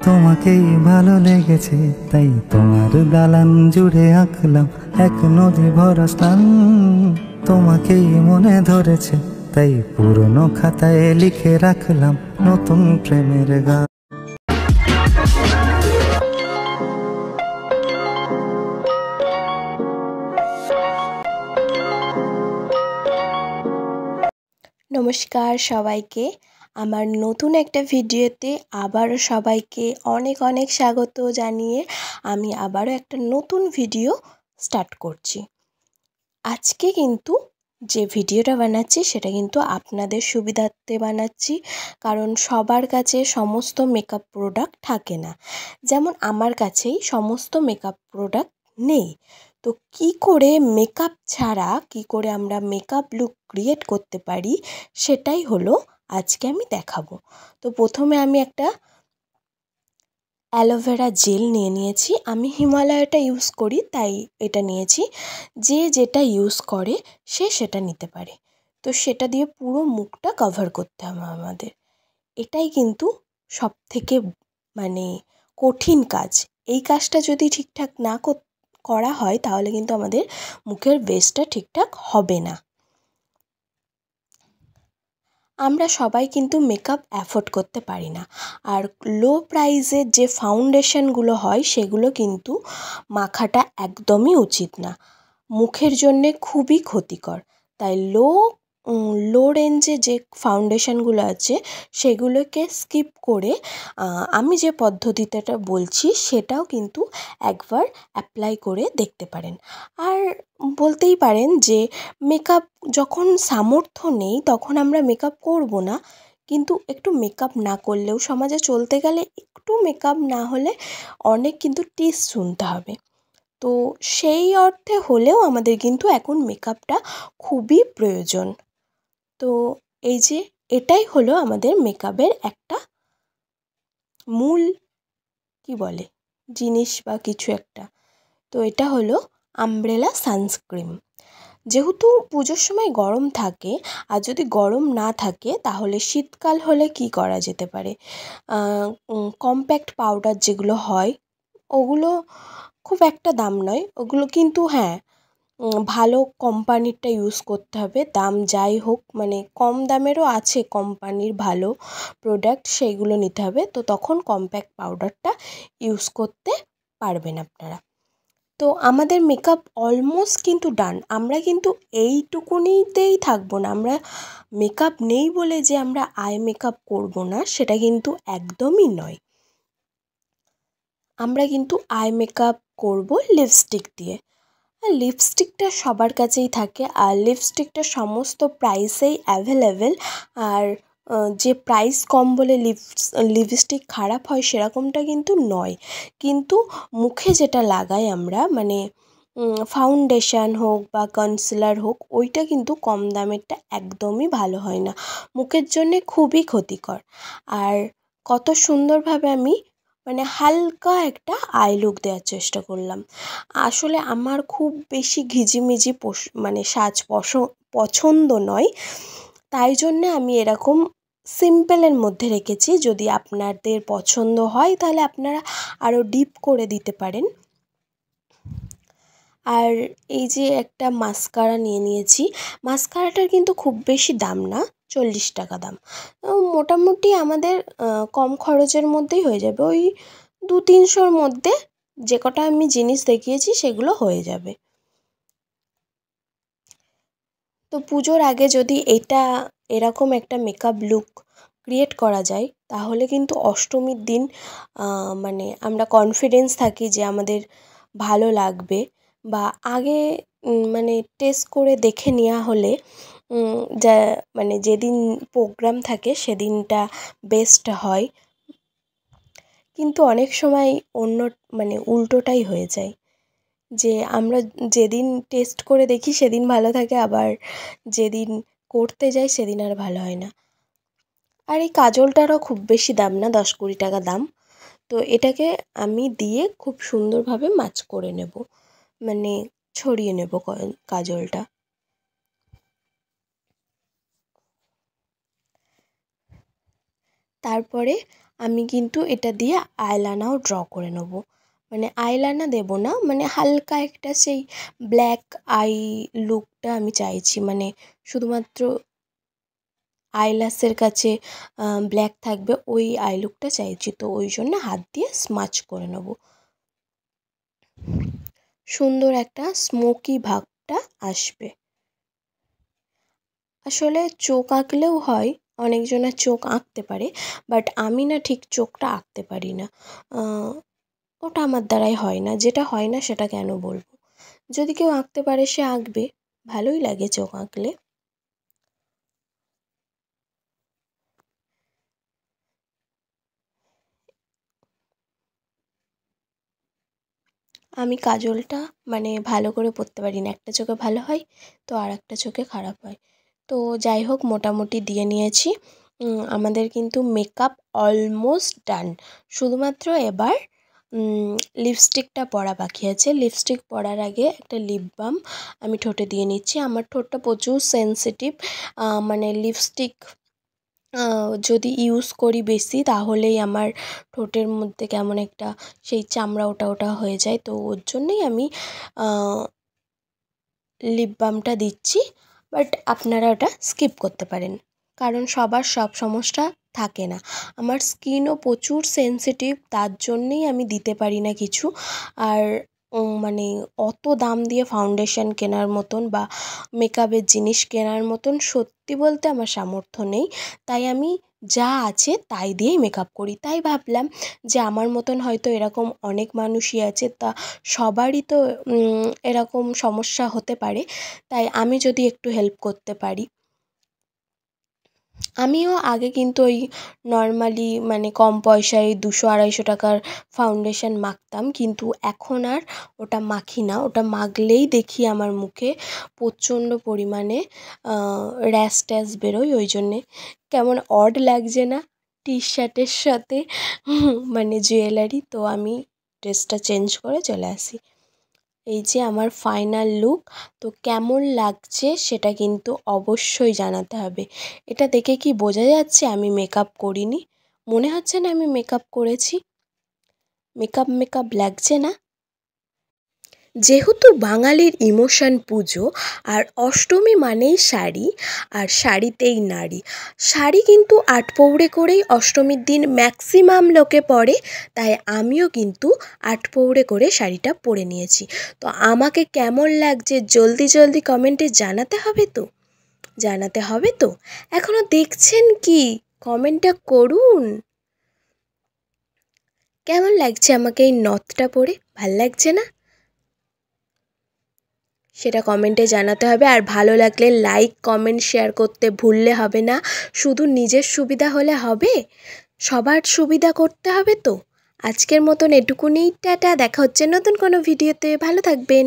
তোমাকেই ভালো লেগেছে তাই তোমার দালান জুড়ে আঁকলাম এক নদী ভরা স্থান। তোমাকেই মনে ধরেছে তাই পুরনো খাতায় লিখে রাখলাম নতুন প্রেমের গান। নমস্কার সবাইকে, আমার নতুন একটা ভিডিওতে আবারও সবাইকে অনেক অনেক স্বাগত জানিয়ে আমি আবারও একটা নতুন ভিডিও স্টার্ট করছি। আজকে কিন্তু যে ভিডিওটা বানাচ্ছি সেটা কিন্তু আপনাদের সুবিধার্থে বানাচ্ছি, কারণ সবার কাছে সমস্ত মেকআপ প্রোডাক্ট থাকে না। যেমন আমার কাছেই সমস্ত মেকআপ প্রোডাক্ট নেই। তো কি করে মেকআপ ছাড়া কি করে আমরা মেকআপ লুক ক্রিয়েট করতে পারি সেটাই হলো আজকে আমি দেখাবো। তো প্রথমে আমি একটা অ্যালোভেরা জেল নিয়ে নিয়েছি। আমি হিমালয়াটা ইউজ করি তাই এটা নিয়েছি। যে যেটা ইউজ করে সে সেটা নিতে পারে। তো সেটা দিয়ে পুরো মুখটা কভার করতে হবে আমাদের। এটাই কিন্তু সবথেকে মানে কঠিন কাজ। এই কাজটা যদি ঠিকঠাক না করা হয় তাহলে কিন্তু আমাদের মুখের বেসটা ঠিকঠাক হবে না। আমরা সবাই কিন্তু মেকআপ অ্যাফোর্ড করতে পারি না, আর লো প্রাইসের যে ফাউন্ডেশনগুলো হয় সেগুলো কিন্তু মাখাটা একদমই উচিত না, মুখের জন্যে খুবই ক্ষতিকর। তাই লো রেঞ্জে যে ফাউন্ডেশনগুলো আছে সেগুলোকে স্কিপ করে আমি যে পদ্ধতিটা বলছি সেটাও কিন্তু একবার অ্যাপ্লাই করে দেখতে পারেন। আর বলতেই পারেন যে মেকআপ যখন সামর্থ্য নেই তখন আমরা মেকআপ করব না, কিন্তু একটু মেকআপ না করলেও সমাজে চলতে গেলে একটু মেকআপ না হলে অনেক কিন্তু টিস শুনতে হবে। তো সেই অর্থে হলেও আমাদের কিন্তু এখন মেকআপটা খুবই প্রয়োজন। তো এই যে এটাই হলো আমাদের মেকআপের একটা মূল জিনিস বা কিছু একটা। তো এটা হলো আমব্রেলা সানস্ক্রিন। যেহেতু পুজোর সময় গরম থাকে, আর যদি গরম না থাকে তাহলে শীতকাল হলে কি করা যেতে পারে, কম্প্যাক্ট পাউডার যেগুলো হয় ওগুলো খুব একটা দাম নয়, ওগুলো কিন্তু হ্যাঁ ভালো কোম্পানিরটা ইউজ করতে হবে। দাম যাই হোক, মানে কম দামেরও আছে কোম্পানির ভালো প্রোডাক্ট, সেইগুলো নিতে হবে। তো তখন কম্প্যাক্ট পাউডারটা ইউজ করতে পারবেন আপনারা। তো আমাদের মেকআপ অলমোস্ট কিন্তু ডান। আমরা কিন্তু এইটুকুনিতেই থাকবো না। আমরা মেকআপ নেই বলে যে আমরা আই মেকআপ করবো না সেটা কিন্তু একদমই নয়। আমরা কিন্তু আই মেকআপ করবো লিপস্টিক দিয়ে। লিপস্টিকটা সবার কাছেই থাকে, আর লিপস্টিকটা সমস্ত প্রাইসেই অ্যাভেলেবেল। আর যে প্রাইস কম বলে লিপস্টিক খারাপ হয় সেরকমটা কিন্তু নয়। কিন্তু মুখে যেটা লাগাই আমরা, মানে ফাউন্ডেশন হোক বা কনসিলার হোক, ওইটা কিন্তু কম দামেরটা একদমই ভালো হয় না, মুখের জন্যে খুবই ক্ষতিকর। আর কত সুন্দরভাবে আমি মানে হালকা একটা আই লুক দেওয়ার চেষ্টা করলাম। আসলে আমার খুব বেশি ঘিজিমিজি সাজ পছন্দ নয়, তাই জন্যে আমি এরকম সিম্পলের মধ্যে রেখেছি। যদি আপনাদের পছন্দ হয় তাহলে আপনারা আরও ডিপ করে দিতে পারেন। আর এই যে একটা মাস্কারা নিয়ে নিয়েছি, মাস্কারাটার কিন্তু খুব বেশি দাম না, 40 টাকা দাম। মোটামুটি আমাদের কম খরচের মধ্যেই হয়ে যাবে, ওই 200-300-র মধ্যে যে কটা আমি জিনিস দেখিয়েছি সেগুলো হয়ে যাবে। তো পুজোর আগে যদি এরকম একটা মেকআপ লুক ক্রিয়েট করা যায় তাহলে কিন্তু অষ্টমীর দিন মানে আমরা কনফিডেন্স থাকি যে আমাদের ভালো লাগবে। বা আগে মানে টেস্ট করে দেখে নেওয়া হলে যা মানে যেদিন প্রোগ্রাম থাকে সেদিনটা বেস্ট হয়। কিন্তু অনেক সময় উল্টোটাই হয়ে যায়, যে আমরা যেদিন টেস্ট করে দেখি সেদিন ভালো থাকে, আবার যেদিন করতে যাই সেদিন আর ভালো হয় না। আর এই কাজলটারও খুব বেশি দাম না, 10-20 টাকা দাম। তো এটাকে আমি দিয়ে খুব সুন্দরভাবে ম্যাচ করে নেব, মানে ছড়িয়ে নেব কাজলটা। তারপরে আমি কিন্তু এটা দিয়ে আইলাইনারও ড্র করে নেব। মানে আইলাইনার দেব না, মানে হালকা একটা সেই ব্ল্যাক আই লুকটা আমি চাইছি, মানে শুধুমাত্র আইল্যাশের কাছে ব্ল্যাক থাকবে ওই আই লুকটা চাইছি। তো ওই জন্য হাত দিয়ে স্মাচ করে নেব, সুন্দর একটা স্মোকি ভাবটা আসবে। আসলে চোখ আঁকলেও হয়, অনেকজনের চোখ আঁকতে পারে, বাট আমি না ঠিক চোখটা আঁকতে পারি না। ওটা আমার দ্বারাই হয় না, যেটা হয় না সেটা কেন বলবো। যদি কেউ আঁকতে পারে সে আঁকবে, ভালোই লাগে চোখ আঁকলে। আমি কাজলটা মানে ভালো করে পরতে পারি না, একটা চোখে ভালো হয় তো আর একটা চোখে খারাপ হয়। তো যাই হোক, মোটামুটি দিয়ে নিয়েছি। আমাদের কিন্তু মেকআপ অলমোস্ট ডান, শুধুমাত্র এবার লিপস্টিকটা পরা বাকি আছে। লিপস্টিক পরার আগে একটা লিপ বাম আমি ঠোঁটে দিয়ে নিচ্ছি। আমার ঠোঁটটা প্রচুর সেনসিটিভ, মানে লিপস্টিক যদি ইউজ করি বেশি তাহলেই আমার ঠোঁটের মধ্যে কেমন একটা সেই চামড়া ওটা ওটা হয়ে যায়। তো ওর জন্যই আমি লিপ বামটা দিচ্ছি, বাট আপনারা ওটা স্কিপ করতে পারেন, কারণ সবার সব সমস্যা থাকে না। আমার স্কিনও প্রচুর সেনসিটিভ, তার জন্যেই আমি দিতে পারি না কিছু। আর মানে অত দাম দিয়ে ফাউন্ডেশন কেনার মতন বা মেকআপের জিনিস কেনার মতন সত্যি বলতে আমার সামর্থ্য নেই। তাই আমি যা আছে তাই দিয়েই মেকআপ করি। তাই ভাবলাম যে আমার মতন হয়তো এরকম অনেক মানুষই আছে, তা সবারই তো এরকম সমস্যা হতে পারে, তাই আমি যদি একটু হেল্প করতে পারি। আমিও আগে কিন্তু ওই নর্মালি মানে কম পয়সায় 200-250 টাকার ফাউন্ডেশন মাখতাম, কিন্তু এখন আর ওটা মাখি না। ওটা মাখলেই দেখি আমার মুখে প্রচণ্ড পরিমাণে র্যাশ ট্যাশ বেরোয়। ওই জন্যে কেমন অড লাগছে না টি শার্টের সাথে মানে জুয়েলারি। তো আমি ড্রেসটা চেঞ্জ করে চলে আসি। এই যে আমার ফাইনাল লুক। তো কেমন লাগছে সেটা কিন্তু অবশ্যই জানাতে হবে। এটা দেখে কি বোঝা যাচ্ছে আমি মেকআপ করিনি? মনে হচ্ছে না আমি মেকআপ করেছি? মেকআপ লাগছে না? যেহেতু বাঙালির ইমোশন পুজো, আর অষ্টমী মানেই শাড়ি, আর শাড়িতেই নারী। শাড়ি কিন্তু আটপৌরে করেই অষ্টমীর দিন ম্যাক্সিমাম লোকে পরে, তাই আমিও কিন্তু আটপৌরে করে শাড়িটা পরে নিয়েছি। তো আমাকে কেমন লাগছে জলদি জলদি কমেন্টে জানাতে হবে তো, জানাতে হবে তো। এখনও দেখছেন কি? কমেন্টটা করুন। কেমন লাগছে আমাকে এই নথটা পরে? ভাল লাগছে না? সেটা কমেন্টে জানাতে হবে। আর ভালো লাগলে লাইক কমেন্ট শেয়ার করতে ভুললে হবে না। শুধু নিজের সুবিধা হলে হবে? সবার সুবিধা করতে হবে তো। আজকের মতন এটুকুনি, টাটা। দেখা হচ্ছে নতুন কোনো ভিডিওতে। ভালো থাকবেন।